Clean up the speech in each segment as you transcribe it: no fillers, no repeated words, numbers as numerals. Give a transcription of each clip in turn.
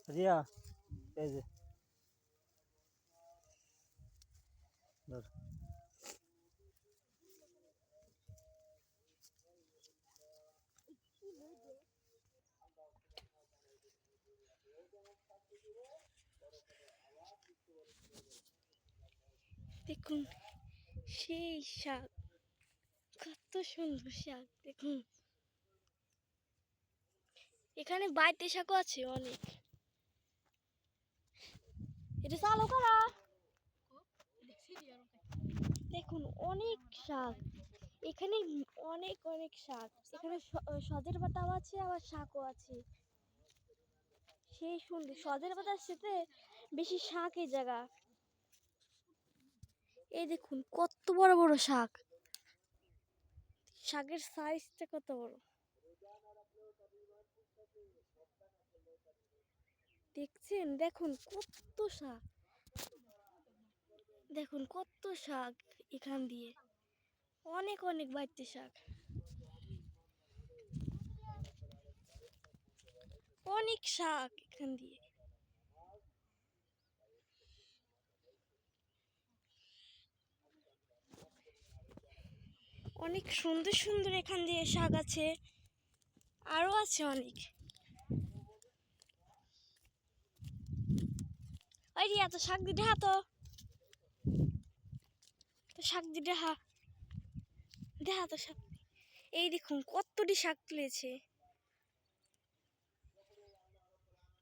রিয়া এই যে ধর। দেখুন সেই শাক, কত সুন্দর শাক দেখুন। এখানে বাইতে শাকও আছে অনেক। এটা চালু করা। দেখুন অনেক শাক এখানে, অনেক অনেক শাক এখানে। সজের পাতাও আছে আবার শাকও আছে। সেই সুন্দর সজের পাতার সাথে বেশি শাক এই জায়গা। এই দেখুন কত বড় বড় শাক, শাকের সাইজটা কত বড় দেখছেন। দেখুন কত শাক, দেখুন কত শাক এখান দিয়ে, অনেক অনেক বাইতে শাক, অনেক শাক এখান দিয়ে। অনেক সুন্দর সুন্দর এখান দিয়ে শাক আছে, আরো আছে অনেক। ওই রিয়া তো শাক দিতে হাতো, তো শাক দিতে হা দেখা তো শাক। এই দেখুন কতটি শাক তুলেছে,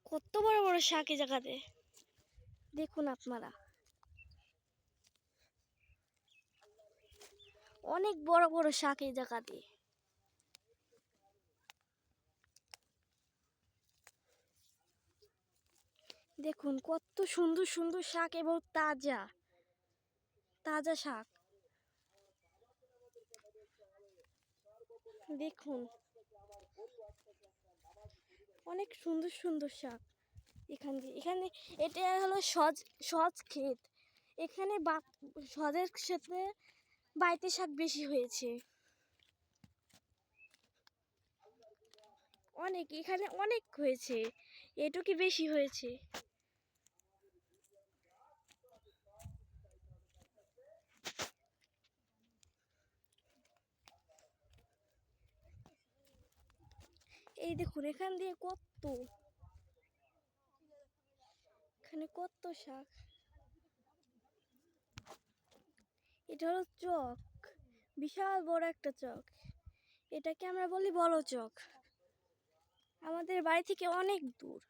কত বড় বড় শাক এই জায়গাতে। দেখুন আপনারা অনেক বড় বড় শাক এই জায়গাতে। দেখুন কত সুন্দর সুন্দর শাক এবং তাজা তাজা শাক। দেখুন অনেক সুন্দর সুন্দর শাক এখানে এটা হলো সজ ক্ষেত। এখানে সজের ক্ষেত্রে বাইতে শাক বেশি হয়েছে, অনেক এখানে অনেক হয়েছে, এটুকু বেশি হয়েছে। এই দেখুন এখান দিয়ে এখানে কত শাক। এটা হলো চক, বিশাল বড় একটা চক, এটাকে আমরা বলি বড় চক। আমাদের বাড়ি থেকে অনেক দূর।